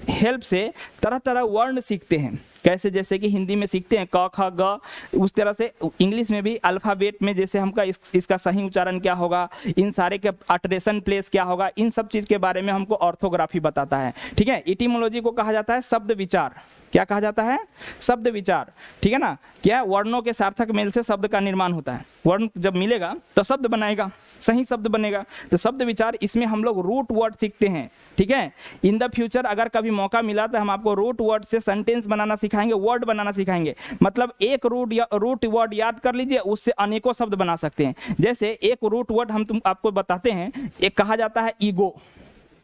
हेल्प से तरह तरह वर्ण सीखते हैं। कैसे? जैसे कि हिंदी में सीखते हैं क ख ग, उस तरह से इंग्लिश में भी अल्फाबेट में जैसे हमका इसका सही उच्चारण क्या होगा, इन सारे के अल्टरेशन प्लेस क्या होगा, इन सब चीज के बारे में हमको ऑर्थोग्राफी बताता है। ठीक है। इटिमोलॉजी को कहा जाता है शब्द विचार। क्या कहा जाता है? शब्द विचार। ठीक है ना। क्या? वर्णों के सार्थक मेल से शब्द का निर्माण होता है। वर्ण जब मिलेगा तो शब्द बनाएगा, सही शब्द बनेगा। तो शब्द विचार, इसमें हम लोग रूट वर्ड सीखते हैं। ठीक है। इन द फ्यूचर अगर कभी मौका मिला तो हम आपको रूट वर्ड से सेंटेंस बनाना सिखाएंगे, वर्ड बनाना सिखाएंगे। मतलब एक रूट वर्ड याद कर लीजिए, उससे अनेकों शब्द बना सकते हैं। जैसे एक रूट वर्ड हम आपको बताते हैं, एक कहा जाता है ईगो।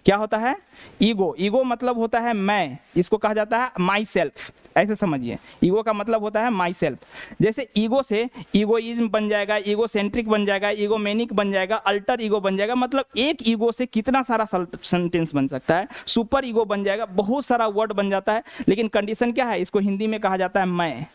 क्या होता है? ईगो। ईगो मतलब होता है मैं, इसको कहा जाता है माई सेल्फ। ऐसे समझिए, ईगो का मतलब होता है माई सेल्फ। जैसे ईगो से ईगोइज्म बन जाएगा, ईगो सेंट्रिक बन जाएगा, ईगोमेनिक बन जाएगा, अल्टर ईगो बन जाएगा। मतलब एक ईगो से कितना सारा सेंटेंस बन सकता है। सुपर ईगो बन जाएगा, बहुत सारा वर्ड बन जाता है। लेकिन कंडीशन क्या है? इसको हिंदी में कहा जाता है मैं।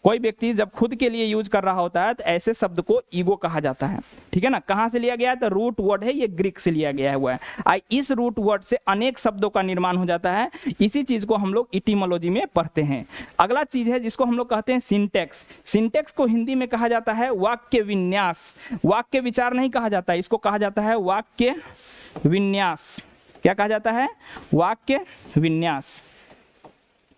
कोई व्यक्ति जब खुद के लिए यूज कर रहा होता है तो ऐसे शब्द को ईगो कहा जाता है। ठीक है ना। कहाँ से लिया गया है? तो रूट वर्ड है, ये ग्रीक से लिया गया हुआ है। इस रूट वर्ड से अनेक शब्दों का निर्माण हो जाता है। इसी चीज को हम लोग इटिमोलॉजी में पढ़ते हैं। अगला चीज है जिसको हम लोग कहते हैं सिंटैक्स। सिंटैक्स को हिंदी में कहा जाता है वाक्य विन्यास। वाक्य विचार नहीं कहा जाता है, इसको कहा जाता है वाक्य विन्यास। क्या कहा जाता है? वाक्य विन्यास।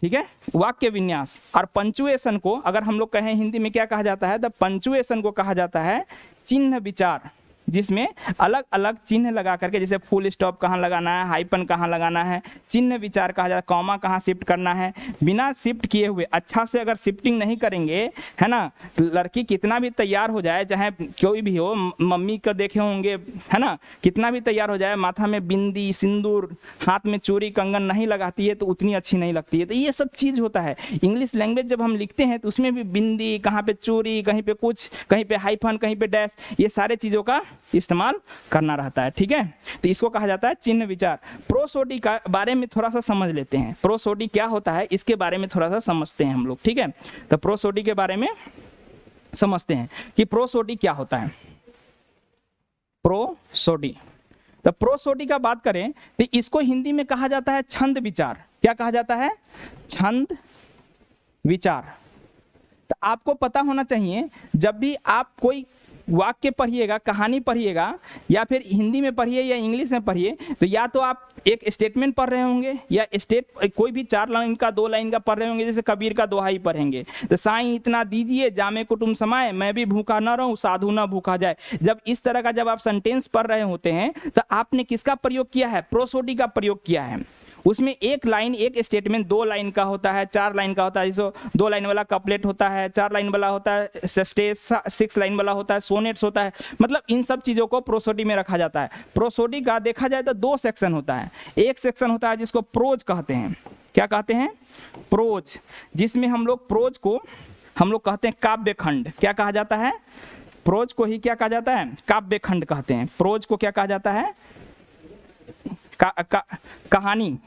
ठीक है, वाक्य विन्यास। और पंचुएशन को अगर हम लोग कहें हिंदी में क्या कहा जाता है? तो पंचुएशन को कहा जाता है चिन्ह विचार, जिसमें अलग अलग चिन्ह लगा करके, जैसे फुल स्टॉप कहाँ लगाना है, हाइपन कहाँ लगाना है, चिन्ह विचार कहा जाता है, कॉमा कहाँ शिफ्ट करना है, बिना शिफ्ट किए हुए। अच्छा से अगर शिफ्टिंग नहीं करेंगे, है ना, लड़की कितना भी तैयार हो जाए, चाहे कोई भी हो, मम्मी को देखे होंगे, है ना, कितना भी तैयार हो जाए, माथा में बिंदी, सिंदूर, हाथ में चूड़ी कंगन नहीं लगाती है तो उतनी अच्छी नहीं लगती है। तो ये सब चीज होता है। इंग्लिश लैंग्वेज जब हम लिखते हैं तो उसमें भी बिंदी, कहाँ पे चूड़ी, कहीं पे कुछ, कहीं पे हाइफन, कहीं पे डैश, ये सारे चीजों का इस्तेमाल करना रहता है। ठीक है। तो इसको कहा जाता है चिन्ह विचार। प्रोसोडी का बारे में थोड़ा सा समझ लेते हैं। प्रोसोडी क्या होता है इसके बारे में थोड़ा सा समझते हैं हम लोग। ठीक है। तो प्रोसोडी के बारे में समझते हैं कि प्रोसोडी क्या होता है। प्रोसोडी, तो प्रोसोडी का बात करें तो इसको हिंदी में कहा जाता है छंद विचार। क्या कहा जाता है? छंद विचार। तो आपको पता होना चाहिए, जब भी आप कोई वाक्य पढ़िएगा, कहानी पढ़िएगा, या फिर हिंदी में पढ़िए या इंग्लिश में पढ़िए, तो या तो आप एक स्टेटमेंट पढ़ रहे होंगे या कोई भी 4 लाइन का 2 लाइन का पढ़ रहे होंगे। जैसे कबीर का दोहा ही पढ़ेंगे, तो साईं इतना दीजिए जामे कुटुम समाए, मैं भी भूखा ना रहूं साधु ना भूखा जाए। जब इस तरह का जब आप सेंटेंस पढ़ रहे होते हैं तो आपने किसका प्रयोग किया है? प्रोसोडी का प्रयोग किया है। उसमें एक लाइन, एक स्टेटमेंट 2 लाइन का होता है, 4 लाइन का होता है। जैसे 2 लाइन वाला कपलेट होता है, 4 लाइन वाला होता है स्टेज, 6 लाइन वाला होता है सोनेट्स होता है। मतलब इन सब चीजों को प्रोसोडी में रखा जाता है। प्रोसोडी का देखा जाए तो 2 सेक्शन होता है। एक सेक्शन होता है जिसको प्रोज कहते हैं। क्या कहते हैं? प्रोज, जिसमें हम लोग प्रोज को हम लोग कहते हैं काव्य खंड। क्या कहा जाता है? प्रोज को ही क्या कहा जाता है? काव्य खंड कहते हैं। प्रोज को क्या कहा जाता है? कहानी,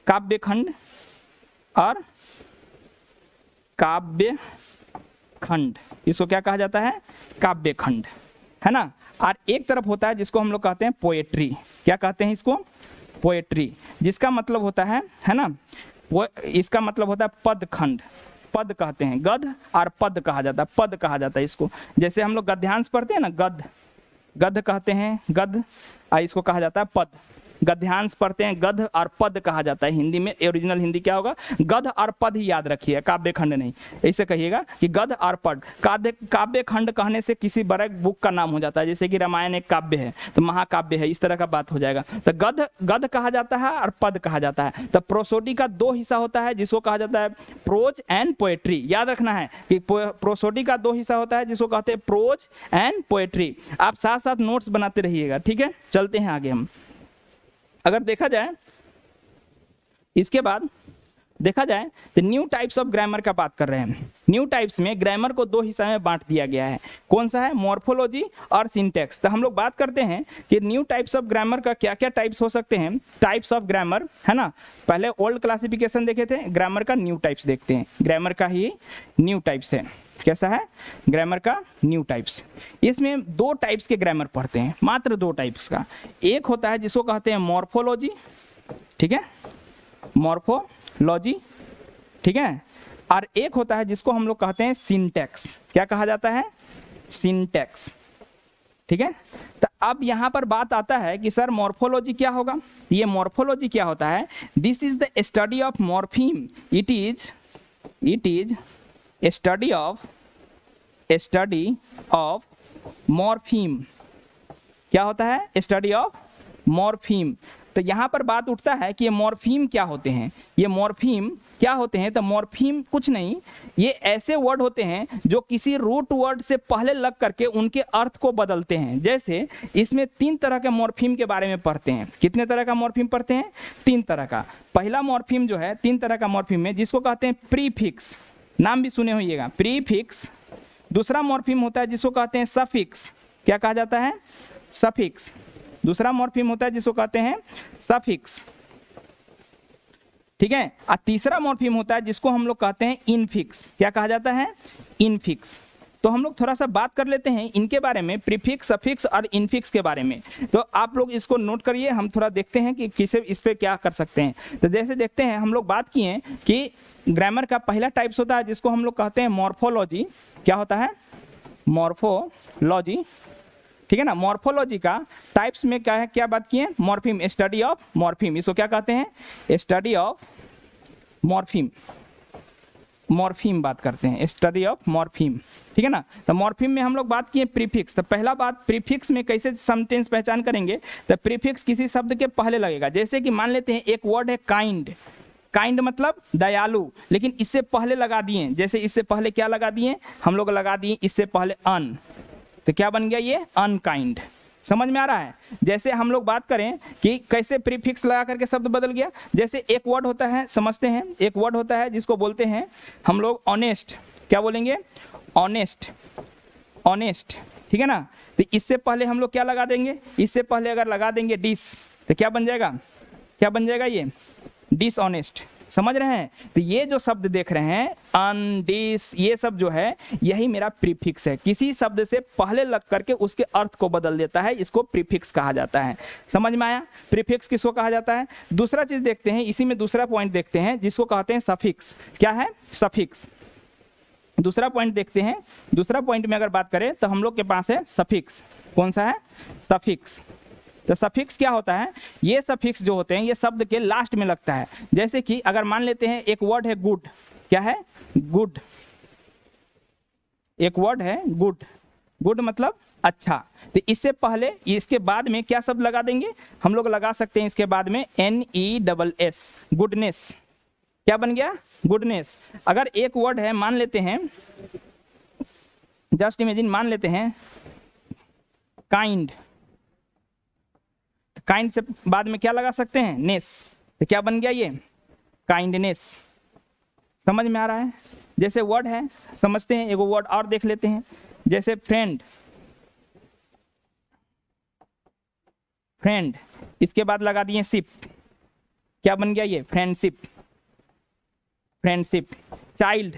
काव्य खंड और काव्य खंड, इसको क्या कहा जाता है? काव्य खंड, है ना। और एक तरफ होता है जिसको हम लोग कहते हैं पोएट्री। क्या कहते हैं इसको? पोएट्री, जिसका मतलब होता है ना, वो इसका मतलब होता है पद खंड। पद कहते हैं, गद्य और पद कहा जाता है, पद कहा जाता है इसको। जैसे हम लोग गद्यांश पढ़ते हैं ना, गद्य, गद्य कहते हैं, गद्य, इसको कहा जाता है पद। गद्यांश पढ़ते हैं, गद्य और पद कहा जाता है हिंदी में। ओरिजिनल हिंदी क्या होगा, गद्य और पद ही याद रखिए, काव्य खंड नहीं। ऐसे कहिएगा कि गद्य और पद। काव्य खंड कहने से किसी बड़े बुक का नाम हो जाता है, जैसे कि रामायण एक काव्य है तो महाकाव्य है, इस तरह का बात हो जाएगा। तो गद्य कहा जाता है और पद कहा जाता है। तो प्रोसोडी का दो हिस्सा होता है जिसको कहा जाता है प्रोज एंड पोएट्री। याद रखना है कि प्रोसोडी का दो हिस्सा होता है जिसको कहते हैं प्रोज एंड पोएट्री। आप साथ साथ नोट्स बनाते रहिएगा, ठीक है। चलते हैं आगे हम। अगर देखा जाए इसके बाद देखा जाए तो न्यू टाइप्स ऑफ ग्रामर का बात कर रहे हैं। न्यू टाइप्स में ग्रामर को दो हिस्सा में बांट दिया गया है। कौन सा है, मॉर्फोलॉजी और सिंटैक्स। तो हम लोग बात करते हैं कि न्यू टाइप्स ऑफ ग्रामर का क्या क्या टाइप्स हो सकते हैं। टाइप्स ऑफ ग्रामर है ना, पहले ओल्ड क्लासिफिकेशन देखे थे, ग्रामर का न्यू टाइप्स देखते हैं। ग्रामर का ही न्यू टाइप्स है। कैसा है, ग्रामर का न्यू टाइप्स। इसमें दो टाइप्स के ग्रामर पढ़ते हैं, मात्र दो टाइप्स का। एक होता है जिसको कहते हैं मॉर्फोलॉजी, ठीक है, मॉर्फोलॉजी, ठीक है। और एक होता है जिसको हम लोग कहते हैं सिंटैक्स। क्या कहा जाता है, सिंटैक्स, ठीक है। तो अब यहां पर बात आता है कि सर मॉर्फोलॉजी क्या होगा। ये मॉर्फोलॉजी क्या होता है, this is the study of morpheme. It is study of morpheme. क्या होता है, स्टडी ऑफ मॉर्फीम। तो यहां पर बात उठता है कि ये मॉर्फीम क्या होते हैं। ये मॉर्फीम क्या होते हैं, तो मॉर्फीम कुछ नहीं, ये ऐसे वर्ड होते हैं जो किसी रूट वर्ड से पहले लग करके उनके अर्थ को बदलते हैं। जैसे इसमें तीन तरह के मॉर्फीम के बारे में पढ़ते हैं। कितने तरह का मॉर्फीम पढ़ते हैं, तीन तरह का। पहला मॉर्फीम जो है, तीन तरह का मॉर्फीम है जिसको कहते हैं प्रीफिक्स, नाम भी सुने होइएगा, प्रीफिक्स। दूसरा मॉर्फीम होता है जिसको कहते हैं सफिक्स। क्या कहा जाता है, सफिक्स। दूसरा मॉर्फीम होता है जिसको कहते हैं सफिक्स, ठीक है। और तीसरा मॉर्फीम होता है जिसको हम लोग कहते हैं इनफिक्स। क्या कहा जाता है, इनफिक्स। तो हम लोग थोड़ा सा बात कर लेते हैं इनके बारे में, प्रीफिक्स, सफिक्स और इनफिक्स के बारे में। तो आप लोग इसको नोट करिए, हम थोड़ा देखते हैं कि किसे इस पे क्या कर सकते हैं। तो जैसे देखते हैं, हम लोग बात किए कि ग्रामर का पहला टाइप्स होता है जिसको हम लोग कहते हैं मॉर्फोलॉजी। क्या होता है, मॉर्फोलॉजी, ठीक है ना। मॉर्फोलॉजी का टाइप्स में क्या है, क्या बात किए, मॉर्फीम, स्टडी ऑफ मॉर्फीम। इसको क्या कहते हैं, स्टडी ऑफ मॉर्फीम। मॉर्फीम बात करते हैं, स्टडी ऑफ मॉर्फीम, ठीक है ना। तो मॉर्फीम में हम लोग बात किए प्रीफिक्स। तो पहला बात, प्रीफिक्स में कैसे सेंटेंस पहचान करेंगे, तो प्रीफिक्स किसी शब्द के पहले लगेगा। जैसे कि मान लेते हैं एक वर्ड है काइंड, काइंड मतलब दयालु, लेकिन इससे पहले लगा दिए, जैसे इससे पहले क्या लगा दिए, हम लोग लगा दिए इससे पहले अन, तो क्या बन गया ये, अनकाइंड। समझ में आ रहा है। जैसे हम लोग बात करें कि कैसे प्रीफिक्स लगा करके शब्द बदल गया। जैसे एक वर्ड होता है, समझते हैं, एक वर्ड होता है जिसको बोलते हैं हम लोग ऑनेस्ट। क्या बोलेंगे, ऑनेस्ट, ऑनेस्ट, ठीक है ना। तो इससे पहले हम लोग क्या लगा देंगे, इससे पहले अगर लगा देंगे डिस, तो क्या बन जाएगा, क्या बन जाएगा ये, डिसऑनेस्ट। समझ रहे हैं। तो ये जो शब्द देख रहे हैं अन, डिस, ये सब जो है यही मेरा प्रीफिक्स है। किसी शब्द से पहले लग करके उसके अर्थ को बदल देता है, इसको प्रीफिक्स कहा जाता है। समझ में आया, प्रीफिक्स किसको कहा जाता है। दूसरा चीज देखते हैं, इसी में दूसरा पॉइंट देखते हैं जिसको कहते हैं सफिक्स। क्या है, सफिक्स। दूसरा पॉइंट देखते हैं। दूसरा पॉइंट में अगर बात करें तो हम लोग के पास है सफिक्स। कौन सा है, सफिक्स। तो सफिक्स क्या होता है, ये सफिक्स जो होते हैं ये शब्द के लास्ट में लगता है। जैसे कि अगर मान लेते हैं एक वर्ड है गुड। क्या है, गुड। एक वर्ड है गुड, गुड मतलब अच्छा। तो इससे पहले, इसके बाद में क्या शब्द लगा देंगे, हम लोग लगा सकते हैं इसके बाद में NESS, गुडनेस। क्या बन गया, गुडनेस। अगर एक वर्ड है, मान लेते हैं, जस्ट इमेजिन, मान लेते हैं काइंड, काइंड से बाद में क्या लगा सकते हैं, नेस। तो क्या बन गया ये, काइंडनेस। समझ में आ रहा है। जैसे वर्ड है, समझते हैं, एगो वर्ड और देख लेते हैं। जैसे फ्रेंड, फ्रेंड, इसके बाद लगा दिए शिप। क्या बन गया ये, फ्रेंडशिप, फ्रेंडशिप। चाइल्ड,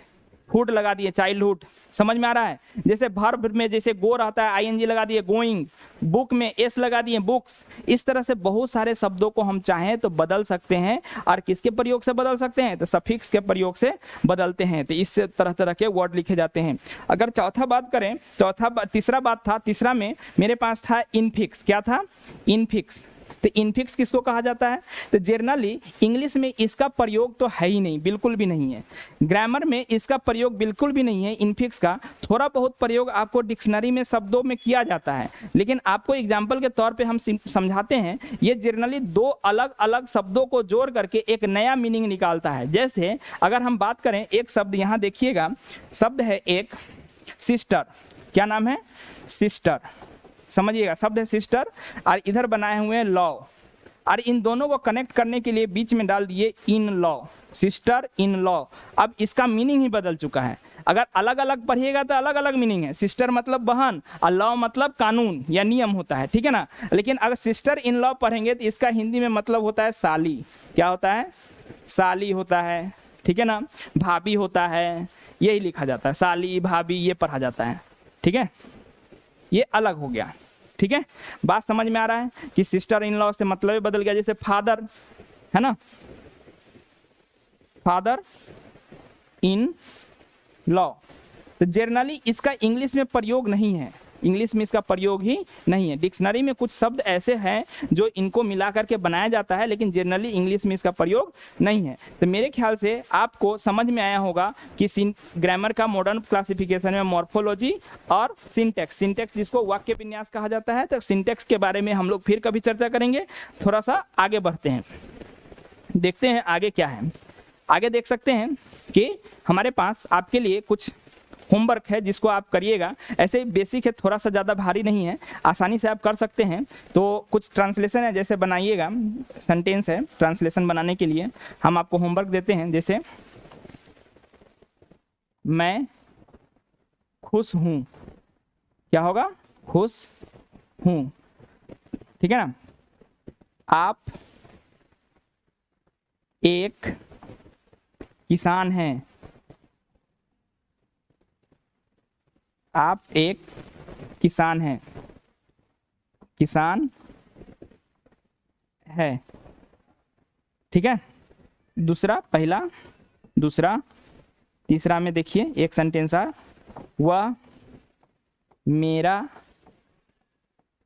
हुड लगा दिए चाइल्डहुड, समझ में आ रहा है। जैसे वर्ब में जैसे गो रहता है आईएनजी लगा दिए गोइंग, बुक में एस लगा दिए बुक्स। इस तरह से बहुत सारे शब्दों को हम चाहें तो बदल सकते हैं। और किसके प्रयोग से बदल सकते हैं? तो सफिक्स के प्रयोग से बदलते हैं। तो इस तरह तरह के वर्ड लिखे जाते हैं। अगर चौथा बात करें, तीसरा बात था, तीसरा में मेरे पास था इनफिक्स। क्या था? इनफिक्स। तो इनफिक्स किसको कहा जाता है? तो जनरली इंग्लिश में इसका प्रयोग तो है ही नहीं, बिल्कुल भी नहीं है। ग्रामर में इसका प्रयोग बिल्कुल भी नहीं है इनफिक्स का। थोड़ा बहुत प्रयोग आपको डिक्शनरी में शब्दों में किया जाता है, लेकिन आपको एग्जाम्पल के तौर पे हम समझाते हैं। ये जनरली दो अलग अलग शब्दों को जोड़ करके एक नया मीनिंग निकालता है। जैसे अगर हम बात करें, एक शब्द यहाँ देखिएगा, शब्द है एक सिस्टर। क्या नाम है? सिस्टर। समझिएगा, शब्द है सिस्टर और इधर बनाए हुए हैं लॉ, और इन दोनों को कनेक्ट करने के लिए बीच में डाल दिए in law, sister in law. अब इसका मीनिंग ही बदल चुका है। अगर अलग अलग पढ़िएगा तो अलग अलग मीनिंग है। सिस्टर मतलब बहन और लॉ मतलब कानून या नियम होता है, ठीक है ना। लेकिन अगर सिस्टर इन लॉ पढ़ेंगे तो इसका हिंदी में मतलब होता है साली। क्या होता है? साली होता है, ठीक है ना। भाभी होता है, यही लिखा जाता है। साली भाभी ये पढ़ा जाता है, ठीक है। ये अलग हो गया, ठीक है। बात समझ में आ रहा है कि सिस्टर इन लॉ से मतलब बदल गया। जैसे फादर है ना, फादर इन लॉ। तो जनरली इसका इंग्लिश में प्रयोग नहीं है, इंग्लिश में इसका प्रयोग ही नहीं है। डिक्शनरी में कुछ शब्द ऐसे हैं जो इनको मिला करके बनाया जाता है, लेकिन जनरली इंग्लिश में इसका प्रयोग नहीं है। तो मेरे ख्याल से आपको समझ में आया होगा कि ग्रामर का मॉडर्न क्लासिफिकेशन में मॉर्फोलॉजी और सिंटैक्स, सिंटैक्स जिसको वाक्य विन्यास कहा जाता है। तो सिंटैक्स के बारे में हम लोग फिर कभी चर्चा करेंगे। थोड़ा सा आगे बढ़ते हैं, देखते हैं आगे क्या है। आगे देख सकते हैं कि हमारे पास आपके लिए कुछ होमवर्क है जिसको आप करिएगा। ऐसे बेसिक है, थोड़ा सा ज़्यादा भारी नहीं है, आसानी से आप कर सकते हैं। तो कुछ ट्रांसलेशन है, जैसे बनाइएगा, सेंटेंस है, ट्रांसलेशन बनाने के लिए हम आपको होमवर्क देते हैं। जैसे मैं खुश हूँ, क्या होगा? खुश हूँ, ठीक है ना। आप एक किसान हैं, आप एक किसान हैं, किसान है, ठीक है। दूसरा, पहला, दूसरा, तीसरा में देखिए एक सेंटेंस है, वह मेरा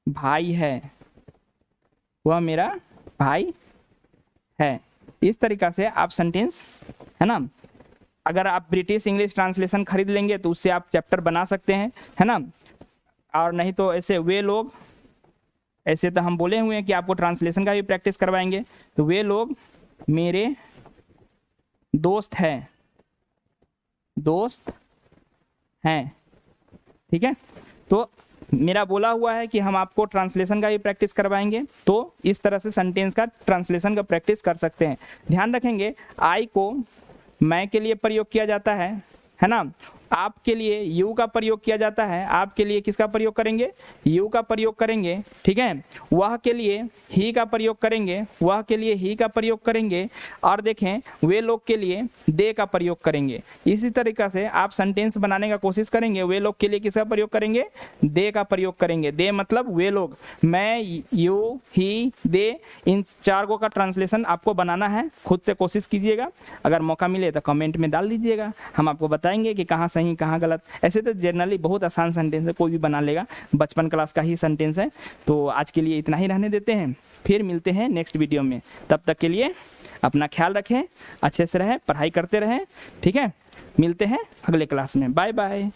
भाई है, वह मेरा भाई है। इस तरीक़ा से आप सेंटेंस, है ना, अगर आप ब्रिटिश इंग्लिश ट्रांसलेशन खरीद लेंगे तो उससे आप चैप्टर बना सकते हैं, है ना। और नहीं तो ऐसे वे लोग, ऐसे तो हम बोले हुए हैं कि आपको ट्रांसलेशन का भी प्रैक्टिस करवाएंगे। तो वे लोग मेरे दोस्त हैं, दोस्त हैं, ठीक है। तो मेरा बोला हुआ है कि हम आपको ट्रांसलेशन का भी प्रैक्टिस करवाएंगे। तो इस तरह से सेंटेंस का ट्रांसलेशन का प्रैक्टिस कर सकते हैं। ध्यान रखेंगे, आई को मैं के लिए प्रयोग किया जाता है ना। आप के लिए यू का प्रयोग किया जाता है, आपके लिए किसका प्रयोग करेंगे? यू का प्रयोग करेंगे, ठीक है। वह के लिए ही का प्रयोग करेंगे, वह के लिए ही का प्रयोग करेंगे। और देखें, वे लोग के लिए दे का प्रयोग करेंगे। इसी तरीक़ा से आप सेंटेंस बनाने का कोशिश करेंगे। वे लोग के लिए किसका प्रयोग करेंगे? दे का प्रयोग करेंगे। दे मतलब वे लोग, मैं, यू, ही, दे, इन चारों का ट्रांसलेशन आपको बनाना है। खुद से कोशिश कीजिएगा, अगर मौका मिले तो कमेंट में डाल दीजिएगा, हम आपको बताएंगे कि कहाँ सही कहाँ गलत। ऐसे तो जनरली बहुत आसान सेंटेंस है, कोई भी बना लेगा, बचपन क्लास का ही सेंटेंस है। तो आज के लिए इतना ही रहने देते हैं, फिर मिलते हैं नेक्स्ट वीडियो में। तब तक के लिए अपना ख्याल रखें, अच्छे से रहें, पढ़ाई करते रहें, ठीक है। मिलते हैं अगले क्लास में, बाय बाय।